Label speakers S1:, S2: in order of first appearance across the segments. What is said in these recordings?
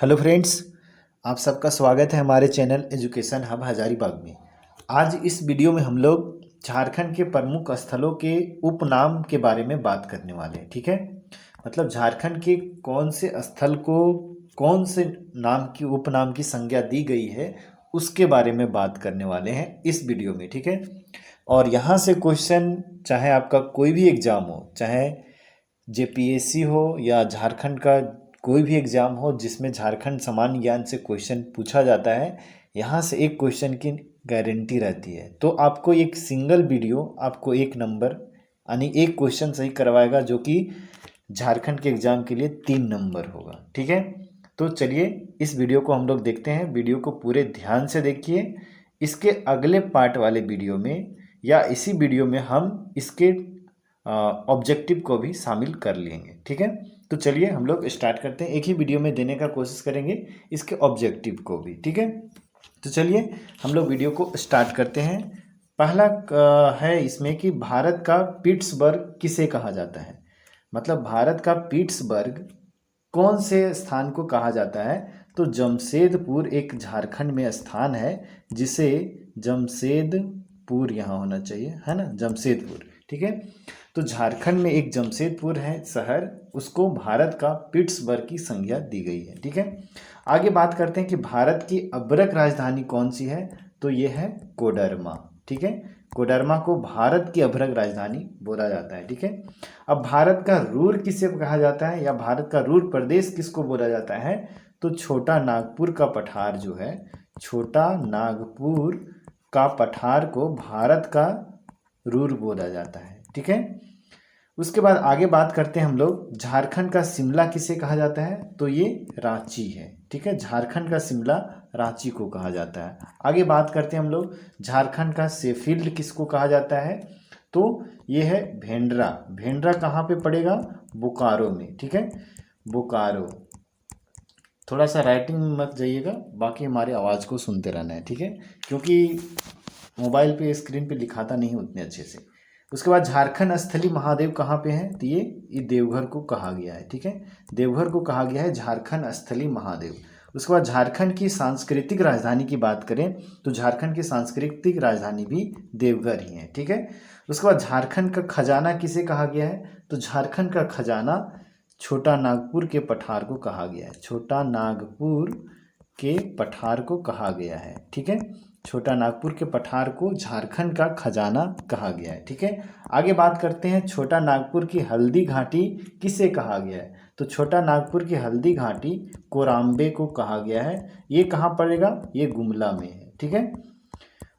S1: Hello friends, आप सबका स्वागत है हमारे चैनल एजुकेशन हब हजारीबाग में। आज इस वीडियो में हम लोग झारखंड के प्रमुख स्थलों के उपनाम के बारे में बात करने वाले हैं। ठीक है, मतलब झारखंड के कौन से स्थल को कौन से नाम की उपनाम की संज्ञा दी गई है उसके बारे में बात करने वाले हैं इस वीडियो में। ठीक है, और यहाँ से क्वेश्चन चाहे आपका कोई भी एग्ज़ाम हो, चाहे जेपीएससी हो या झारखंड का कोई भी एग्ज़ाम हो जिसमें झारखंड सामान्य ज्ञान से क्वेश्चन पूछा जाता है, यहाँ से एक क्वेश्चन की गारंटी रहती है। तो आपको एक सिंगल वीडियो आपको एक नंबर यानी एक क्वेश्चन सही करवाएगा, जो कि झारखंड के एग्ज़ाम के लिए 3 नंबर होगा। ठीक है, तो चलिए इस वीडियो को हम लोग देखते हैं। वीडियो को पूरे ध्यान से देखिए। इसके अगले पार्ट वाले वीडियो में या इसी वीडियो में हम इसके ऑब्जेक्टिव को भी शामिल कर लेंगे। ठीक है, तो चलिए हम लोग स्टार्ट करते हैं। एक ही वीडियो में देने का कोशिश करेंगे इसके ऑब्जेक्टिव को भी। ठीक है, तो चलिए हम लोग वीडियो को स्टार्ट करते हैं। पहला है इसमें कि भारत का पिट्सबर्ग किसे कहा जाता है। मतलब भारत का पिट्सबर्ग कौन से स्थान को कहा जाता है। तो जमशेदपुर एक झारखंड में स्थान है जिसे जमशेदपुर यहाँ होना चाहिए, है ना, जमशेदपुर। ठीक है, तो झारखंड में एक जमशेदपुर है शहर, उसको भारत का पिट्सबर्ग की संज्ञा दी गई है। ठीक है, आगे बात करते हैं कि भारत की अब्रक राजधानी कौन सी है। तो ये है कोडरमा। ठीक है, कोडरमा को भारत की अभ्रक राजधानी बोला जाता है। ठीक है, अब भारत का रूर किसे कहा जाता है या भारत का रूर प्रदेश किसको बोला जाता है। तो छोटा नागपुर का पठार जो है, छोटा नागपुर का पठार को भारत का रूर बोला जाता है। ठीक है, उसके बाद आगे बात करते हैं हम लोग झारखंड का शिमला किसे कहा जाता है। तो ये रांची है। ठीक है, झारखंड का शिमला रांची को कहा जाता है। आगे बात करते हैं हम लोग झारखंड का शेफील्ड किसको कहा जाता है। तो ये है भेंड्रा। भेंड्रा कहाँ पे पड़ेगा, बोकारो में। ठीक है, बोकारो। थोड़ा सा राइटिंग में मत जाइएगा, बाकी हमारी आवाज़ को सुनते रहना है। ठीक है, क्योंकि मोबाइल पे स्क्रीन पे लिखाता नहीं उतने अच्छे से। उसके बाद झारखंड स्थली महादेव कहाँ पे है। तो ये देवघर को कहा गया है। ठीक है, देवघर को कहा गया है झारखंड स्थली महादेव। उसके बाद झारखंड की सांस्कृतिक राजधानी की बात करें तो झारखंड की सांस्कृतिक राजधानी भी देवघर ही है। ठीक है, उसके बाद झारखंड का खजाना किसे कहा गया है। तो झारखंड का खजाना छोटा नागपुर के पठार को कहा गया है। छोटा नागपुर के पठार को कहा गया है। ठीक है, छोटा नागपुर के पठार को झारखंड का खजाना कहा गया है। ठीक है, आगे बात करते हैं छोटा नागपुर की हल्दी घाटी किसे कहा गया है। तो छोटा नागपुर की हल्दी घाटी कोराम्बे को कहा गया है। ये कहाँ पड़ेगा, ये गुमला में है। ठीक है,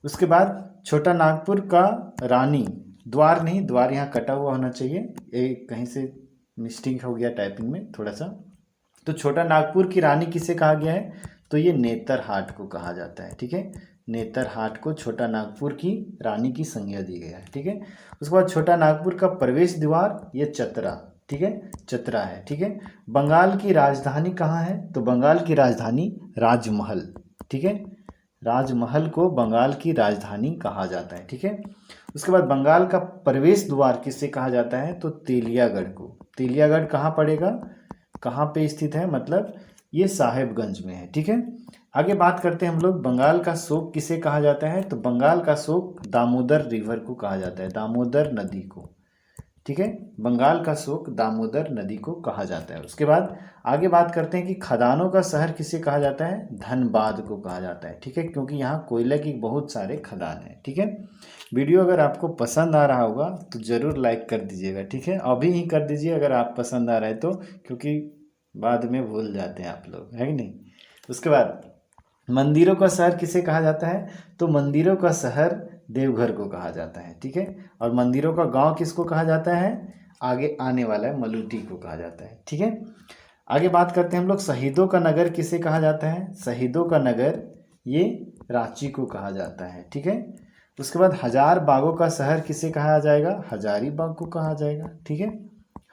S1: उसके बाद छोटा नागपुर का रानी, द्वार नहीं, द्वार यहाँ कटा हुआ होना चाहिए, ये कहीं से मिस्टेक हो गया टाइपिंग में थोड़ा सा। तो छोटा नागपुर की रानी किसे कहा गया है। तो ये नेतरहाट को कहा जाता है। ठीक है, नेतरहाट को छोटा नागपुर की रानी की संज्ञा दी गई है। ठीक है, उसके बाद छोटा नागपुर का प्रवेश द्वार ये चतरा। ठीक है, चतरा है। ठीक है, बंगाल की राजधानी कहाँ है। तो बंगाल की राजधानी राजमहल। ठीक है, राजमहल को बंगाल की राजधानी कहा जाता है। ठीक है, उसके बाद बंगाल का प्रवेश द्वार किसे कहा जाता है। तो तेलियागढ़ को। तेलियागढ़ कहाँ पड़ेगा, कहाँ पे स्थित है, मतलब ये साहेबगंज में है। ठीक है, आगे बात करते हैं हम लोग बंगाल का शोक किसे कहा जाता है। तो बंगाल का शोक दामोदर रिवर को कहा जाता है, दामोदर नदी को। ठीक है, बंगाल का शोक दामोदर नदी को कहा जाता है। उसके बाद आगे बात करते हैं कि खदानों का शहर किसे कहा जाता है। धनबाद को कहा जाता है। ठीक है, क्योंकि यहाँ कोयले की बहुत सारे खदान हैं। ठीक है, वीडियो अगर आपको पसंद आ रहा होगा तो ज़रूर लाइक कर दीजिएगा। ठीक है, अभी ही कर दीजिए अगर आप पसंद आ रहा है तो, क्योंकि बाद में भूल जाते हैं आप लोग, है कि नहीं। उसके बाद मंदिरों का शहर किसे कहा जाता है। तो मंदिरों का शहर देवघर को कहा जाता है। ठीक है, और मंदिरों का गांव किसको कहा जाता है, आगे आने वाला है मलूटी को कहा जाता है। ठीक है, आगे बात करते हैं हम लोग शहीदों का नगर किसे कहा जाता है। शहीदों का नगर ये रांची को कहा जाता है। ठीक है, उसके बाद हजार बागों का शहर किसे कहा जाएगा। हजारीबाग को कहा जाएगा। ठीक है,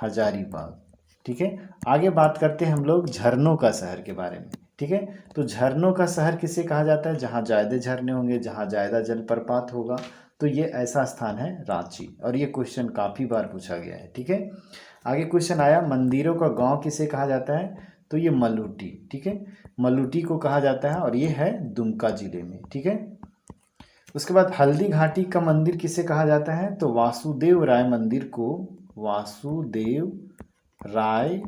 S1: हजारीबाग। ठीक है, आगे बात करते हैं हम लोग झरनों का शहर के बारे में। ठीक है, तो झरनों का शहर किसे कहा जाता है, जहाँ ज़्यादा झरने होंगे, जहाँ ज़्यादा जलप्रपात होगा, तो ये ऐसा स्थान है रांची। और ये क्वेश्चन काफ़ी बार पूछा गया है। ठीक है, आगे क्वेश्चन आया मंदिरों का गांव किसे कहा जाता है। तो ये मलूटी, ठीक है, मलूटी को कहा जाता है और ये है दुमका जिले में, ठीक है। उसके बाद हल्दी घाटी का मंदिर किसे कहा जाता है, तो वासुदेव राय मंदिर को, वासुदेव राय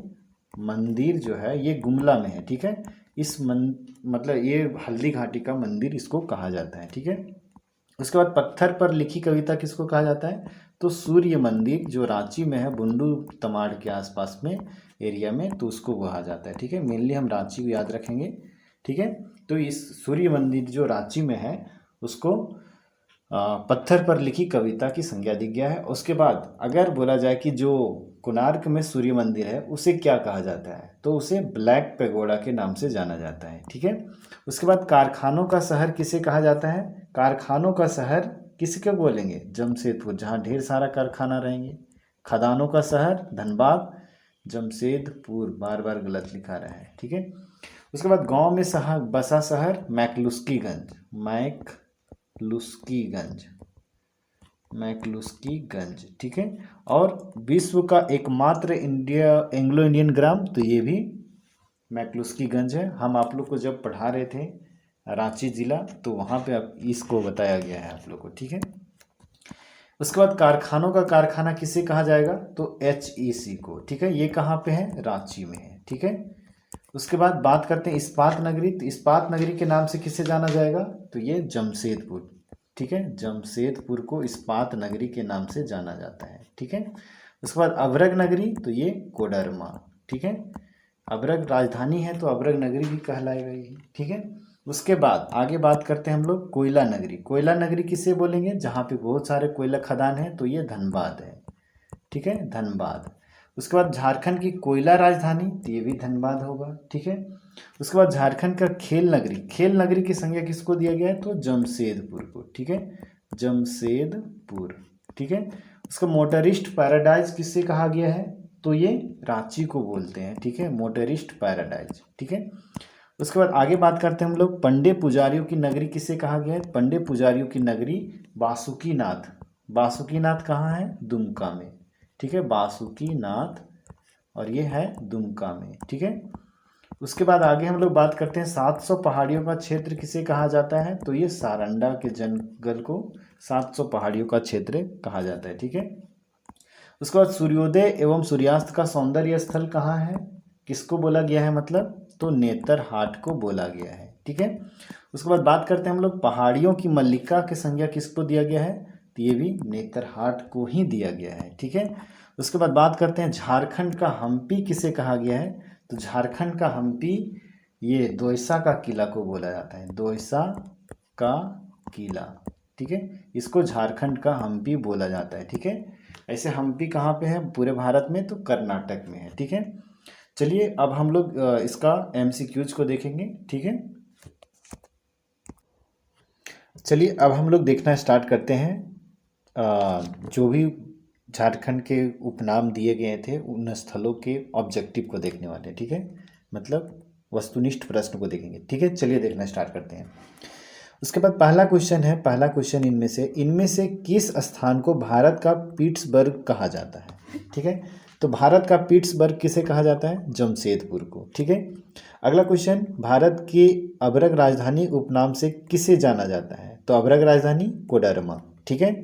S1: मंदिर जो है ये गुमला में है, ठीक है। मतलब ये हल्दी घाटी का मंदिर इसको कहा जाता है, ठीक है। उसके बाद पत्थर पर लिखी कविता किसको कहा जाता है, तो सूर्य मंदिर जो रांची में है, बुंडू तमाड़ के आसपास में एरिया में, तो उसको कहा जाता है, ठीक है। मेनली हम रांची को याद रखेंगे, ठीक है। तो इस सूर्य मंदिर जो रांची में है उसको पत्थर पर लिखी कविता की संज्ञा दी गया है। उसके बाद अगर बोला जाए कि जो कोणार्क में सूर्य मंदिर है उसे क्या कहा जाता है, तो उसे ब्लैक पैगोडा के नाम से जाना जाता है, ठीक है। उसके बाद कारखानों का शहर किसे कहा जाता है, कारखानों का शहर किसके बोलेंगे, जमशेदपुर, जहाँ ढेर सारा कारखाना रहेंगे। खदानों का शहर धनबाद, जमशेदपुर, बार बार गलत लिखा रहा है, ठीक है। उसके बाद गांव में बसा शहर मैकलुस्कीगंज, मैकलुस्कीगंज, ठीक है। और विश्व का एकमात्र एंग्लो इंडियन ग्राम, तो ये भी मैकलुस्कीगंज है। हम आप लोग को जब पढ़ा रहे थे रांची जिला, तो वहाँ पे आप इसको बताया गया है आप लोग को, ठीक है। उसके बाद कारखानों का कारखाना किसे कहा जाएगा, तो HEC को, ठीक है। ये कहाँ पे है, रांची में है, ठीक है। उसके बाद बात करते हैं इस्पात नगरी, तो इस्पात नगरी के नाम से किसे जाना जाएगा, तो ये जमशेदपुर, ठीक है। जमशेदपुर को इस्पात नगरी के नाम से जाना जाता है, ठीक है। उसके बाद अभ्रक नगरी, तो ये कोडरमा, ठीक है। अभ्रक राजधानी है तो अभ्रक नगरी भी कहलाएगा ये, ठीक है। उसके बाद आगे बात करते हैं हम लोग कोयला नगरी। कोयला नगरी किसे बोलेंगे, जहाँ पे बहुत सारे कोयला खदान है, तो ये धनबाद है, ठीक है, धनबाद। उसके बाद झारखंड की कोयला राजधानी, तो ये भी धनबाद होगा, ठीक है। उसके बाद झारखंड का खेल नगरी, खेल नगरी की संज्ञा किसको दिया गया है, तो जमशेदपुर को, ठीक है, जमशेदपुर, ठीक है। उसका मोटरिस्ट पैराडाइज किससे कहा गया है, तो ये रांची को बोलते हैं, ठीक है, मोटरिस्ट पैराडाइज, ठीक है। उसके बाद आगे बात करते हैं हम लोग पंडे पुजारियों की नगरी किसे कहा गया है, पंडे पुजारियों की नगरी बासुकीनाथ, बासुकीनाथ कहाँ है, दुमका में, ठीक है, बासुकीनाथ, और ये है दुमका में, ठीक है। उसके बाद आगे हम लोग बात करते हैं 700 पहाड़ियों का क्षेत्र किसे कहा जाता है, तो ये सारंडा के जंगल को 700 पहाड़ियों का क्षेत्र कहा जाता है, ठीक है। उसके बाद सूर्योदय एवं सूर्यास्त का सौंदर्य स्थल कहाँ है, किसको बोला गया है, मतलब तो नेतरहाट को बोला गया है, ठीक है। उसके बाद बात करते हैं हम लोग पहाड़ियों की मल्लिका की संज्ञा किसको दिया गया है, तो ये भी नेतरहाट को ही दिया गया है, ठीक है। उसके बाद बात करते हैं झारखंड का हम्पी किसे कहा गया है, तो झारखंड का हम्पी ये दोयसा का किला को बोला जाता है, दोयसा का किला, ठीक है, इसको झारखंड का हम्पी बोला जाता है, ठीक है। ऐसे हम्पी कहाँ पे है पूरे भारत में, तो कर्नाटक में है, ठीक है। चलिए अब हम लोग इसका MCQs को देखेंगे, ठीक है। चलिए अब हम लोग देखना स्टार्ट करते हैं जो भी झारखंड के उपनाम दिए गए थे उन स्थलों के ऑब्जेक्टिव को देखने वाले, ठीक है, मतलब वस्तुनिष्ठ प्रश्न को देखेंगे, ठीक है। चलिए देखना स्टार्ट करते हैं। उसके बाद पहला क्वेश्चन इनमें से किस स्थान को भारत का पिट्सबर्ग कहा जाता है, ठीक है। तो भारत का पिट्सबर्ग किसे कहा जाता है, जमशेदपुर को, ठीक है। अगला क्वेश्चन, भारत की अभ्रक राजधानी उपनाम से किसे जाना जाता है, तो अभ्रक राजधानी कोडरमा, ठीक है।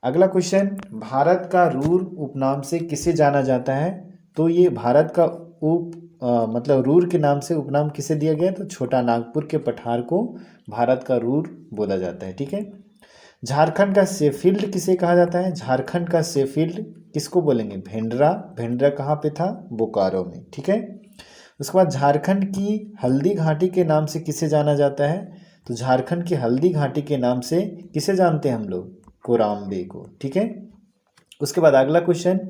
S1: अगला क्वेश्चन, भारत का रूर उपनाम से किसे जाना जाता है, तो ये भारत का मतलब रूर के नाम से उपनाम किसे दिया गया, तो छोटा नागपुर के पठार को भारत का रूर बोला जाता है, ठीक है। झारखंड का शेफील्ड किसे कहा जाता है, झारखंड का शेफील्ड किसको बोलेंगे, भेंडरा, भेंडरा कहाँ पे था, बोकारो में, ठीक है। उसके बाद झारखंड की हल्दी घाटी के नाम से किसे जाना जाता है, तो झारखंड की हल्दी घाटी के नाम से किसे जानते हैं हम लोग, कोराम्बे को, ठीक है। उसके बाद अगला क्वेश्चन,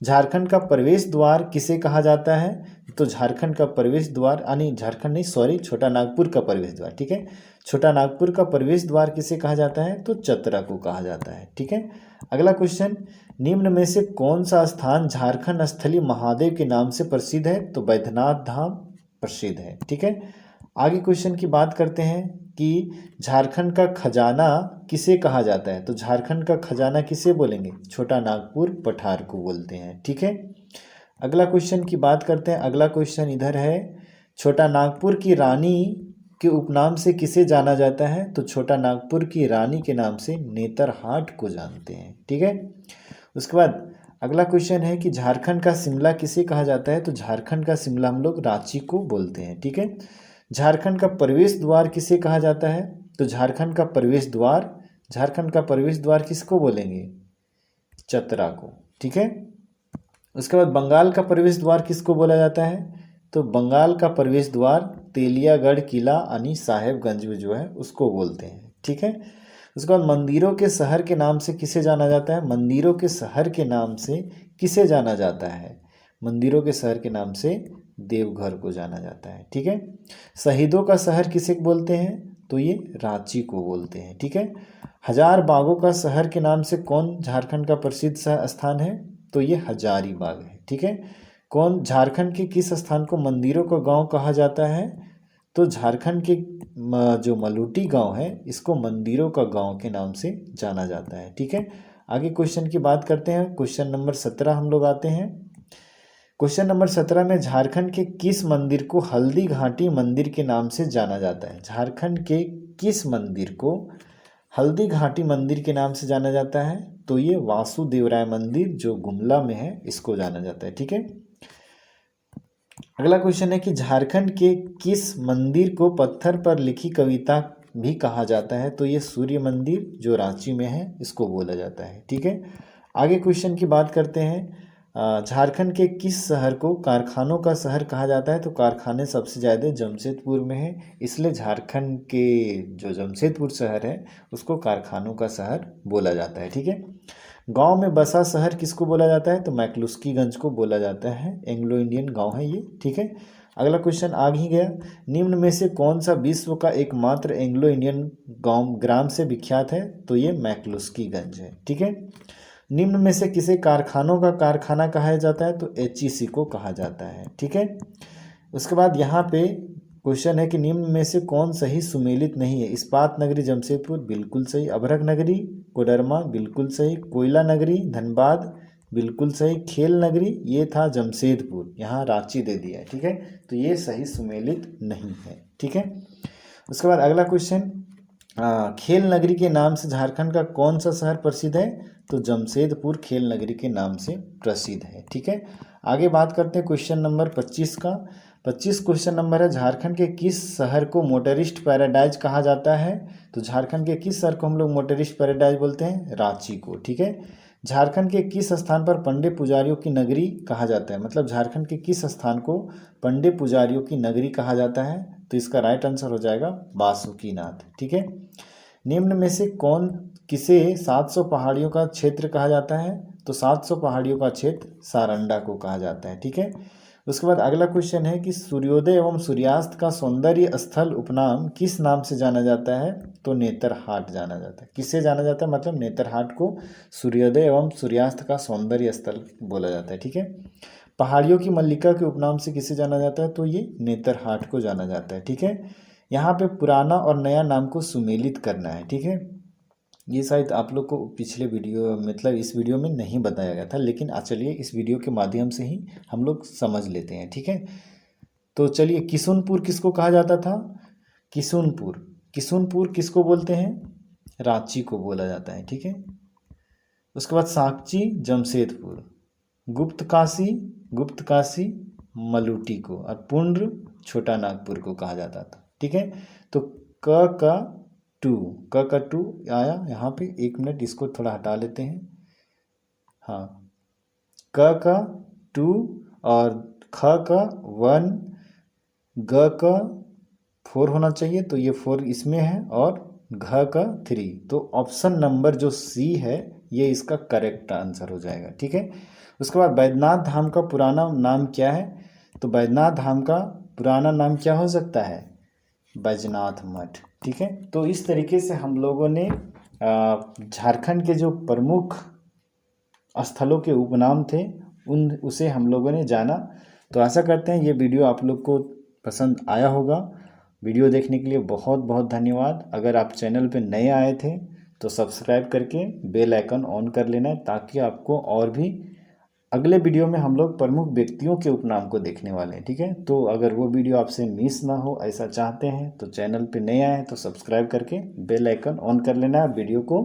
S1: झारखंड का प्रवेश द्वार किसे कहा जाता है, तो झारखंड का प्रवेश द्वार झारखंड नहीं सॉरी छोटा नागपुर का प्रवेश द्वार, ठीक है, छोटा नागपुर का प्रवेश द्वार किसे कहा जाता है, तो चतरा को कहा जाता है, ठीक है। अगला क्वेश्चन, निम्न में से कौन सा स्थान झारखंड स्थलीय महादेव के नाम से प्रसिद्ध है, तो बैद्यनाथ धाम प्रसिद्ध है, ठीक है। आगे क्वेश्चन की बात करते हैं कि झारखंड का खजाना किसे कहा जाता है, तो झारखंड का खजाना किसे बोलेंगे, छोटा नागपुर पठार को बोलते हैं, ठीक है। अगला क्वेश्चन की बात करते हैं। अगला क्वेश्चन इधर है, छोटा नागपुर की रानी के उपनाम से किसे जाना जाता है? तो छोटा नागपुर की रानी के नाम से नेतरहाट को जानते हैं। ठीक है। उसके बाद अगला क्वेश्चन है कि झारखंड का शिमला किसे कहा जाता है? तो झारखंड का शिमला हम लोग रांची को बोलते हैं। ठीक है। झारखंड का प्रवेश द्वार किसे कहा जाता है? तो झारखंड का प्रवेश द्वार किसको बोलेंगे? चतरा को। ठीक है। उसके बाद बंगाल का प्रवेश द्वार किसको बोला जाता है? तो बंगाल का प्रवेश द्वार तेलियागढ़ किला यानी साहेबगंज में जो है उसको बोलते हैं। ठीक है। उसके बाद मंदिरों के शहर के नाम से किसे जाना जाता है? मंदिरों के शहर के नाम से किसे जाना जाता है? मंदिरों के शहर के नाम से देवघर को जाना जाता है। ठीक है। शहीदों का शहर किसे बोलते हैं? तो ये रांची को बोलते हैं। ठीक है। हजार बागों का शहर के नाम से कौन झारखंड का प्रसिद्ध स्थान है? तो ये हजारीबाग है। ठीक है। कौन झारखंड के किस स्थान को मंदिरों का गांव कहा जाता है? तो झारखंड के जो मलूटी गांव है इसको मंदिरों का गांव के नाम से जाना जाता है। ठीक है। आगे क्वेश्चन की बात करते हैं। क्वेश्चन नंबर 17 हम लोग आते हैं। क्वेश्चन नंबर 17 में झारखंड के किस मंदिर को हल्दी घाटी मंदिर के नाम से जाना जाता है? झारखंड के किस मंदिर को हल्दी घाटी मंदिर के नाम से जाना जाता है? तो ये वासुदेवराय मंदिर जो गुमला में है इसको जाना जाता है। ठीक है। अगला क्वेश्चन है कि झारखंड के किस मंदिर को पत्थर पर लिखी कविता भी कहा जाता है? तो ये सूर्य मंदिर जो रांची में है इसको बोला जाता है। ठीक है। आगे क्वेश्चन की बात करते हैं। झारखंड के किस शहर को कारखानों का शहर कहा जाता है? तो कारखाने सबसे ज़्यादा जमशेदपुर में है, इसलिए झारखंड के जो जमशेदपुर शहर है उसको कारखानों का शहर बोला जाता है। ठीक है। गांव में बसा शहर किसको बोला जाता है? तो मैक्लुस्कीगंज को बोला जाता है। एंग्लो इंडियन गांव है ये। ठीक है। अगला क्वेश्चन आ ही गया। निम्न में से कौन सा विश्व का एकमात्र एंग्लो इंडियन गांव ग्राम से विख्यात है? तो ये मैक्लुस्कीगंज है। ठीक है। निम्न में से किसे कारखानों का कारखाना कहा जाता है? तो HEC को कहा जाता है। ठीक है। उसके बाद यहाँ पे क्वेश्चन है कि निम्न में से कौन सही सुमेलित नहीं है? इस्पात नगरी जमशेदपुर बिल्कुल सही, अभ्रक नगरी कोडरमा बिल्कुल सही, कोयला नगरी धनबाद बिल्कुल सही, खेल नगरी ये था जमशेदपुर, यहाँ रांची दे दिया है। ठीक है। तो ये सही सुमेलित नहीं है। ठीक है। उसके बाद अगला क्वेश्चन, खेल नगरी के नाम से झारखंड का कौन सा शहर प्रसिद्ध है? तो जमशेदपुर खेल नगरी के नाम से प्रसिद्ध है। ठीक है। आगे बात करते हैं क्वेश्चन नंबर 25 का। 25 क्वेश्चन नंबर है, झारखंड के किस शहर को मोटरिस्ट पैराडाइज कहा जाता है? तो झारखंड के किस शहर को हम लोग मोटरिस्ट पैराडाइज बोलते हैं? रांची को। ठीक है। झारखंड के किस स्थान पर पंडित पुजारियों की नगरी कहा जाता है? मतलब झारखंड के किस स्थान को पंडित पुजारियों की नगरी कहा जाता है? तो इसका राइट आंसर हो जाएगा बासुकीनाथ। ठीक है। निम्न में से कौन किसे 700 पहाड़ियों का क्षेत्र कहा जाता है? तो 700 पहाड़ियों का क्षेत्र सारंडा को कहा जाता है। ठीक है। उसके बाद अगला क्वेश्चन है कि सूर्योदय एवं सूर्यास्त का सौंदर्य स्थल उपनाम किस नाम से जाना जाता है? तो नेतरहाट जाना जाता है। किससे जाना जाता है? मतलब नेतरहाट को सूर्योदय एवं सूर्यास्त का सौंदर्य स्थल बोला जाता है। ठीक है। पहाड़ियों की मल्लिका के उपनाम से किसे जाना जाता है? तो ये नेतरहाट को जाना जाता है। ठीक है। यहाँ पे पुराना और नया नाम को सुमेलित करना है। ठीक है। ये शायद आप लोग को पिछले वीडियो मतलब इस वीडियो में नहीं बताया गया था, लेकिन चलिए इस वीडियो के माध्यम से ही हम लोग समझ लेते हैं। ठीक है। तो चलिए, किशुनपुर किसको कहा जाता था? किशुनपुर किसको बोलते हैं? रांची को बोला जाता है। ठीक है। उसके बाद साकची जमशेदपुर, गुप्त काशी मलूटी को, और पुंड्र छोटा नागपुर को कहा जाता था। ठीक है। तो क का टू आया यहाँ पे। 1 मिनट इसको थोड़ा हटा लेते हैं। हाँ, का 2 और ख का 1, ग का 4 होना चाहिए, तो ये 4 इसमें है, और घ का 3। तो ऑप्शन नंबर जो सी है ये इसका करेक्ट आंसर हो जाएगा। ठीक है। उसके बाद बैद्यनाथ धाम का पुराना नाम क्या है? तो बैद्यनाथ धाम का पुराना नाम क्या हो सकता है? बैजनाथ मठ। ठीक है। तो इस तरीके से हम लोगों ने झारखंड के जो प्रमुख स्थलों के उपनाम थे उसे हम लोगों ने जाना। तो आशा करते हैं ये वीडियो आप लोग को पसंद आया होगा। वीडियो देखने के लिए बहुत बहुत धन्यवाद। अगर आप चैनल पे नए आए थे तो सब्सक्राइब करके बेल आइकन ऑन कर लेना है, ताकि आपको और भी अगले वीडियो में हम लोग प्रमुख व्यक्तियों के उपनाम को देखने वाले हैं। ठीक है, तो अगर वो वीडियो आपसे मिस ना हो ऐसा चाहते हैं तो चैनल पे नए आए तो सब्सक्राइब करके बेल आइकन ऑन कर लेना है, वीडियो को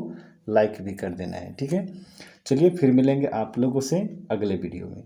S1: लाइक भी कर देना है। ठीक है, चलिए फिर मिलेंगे आप लोगों से अगले वीडियो में।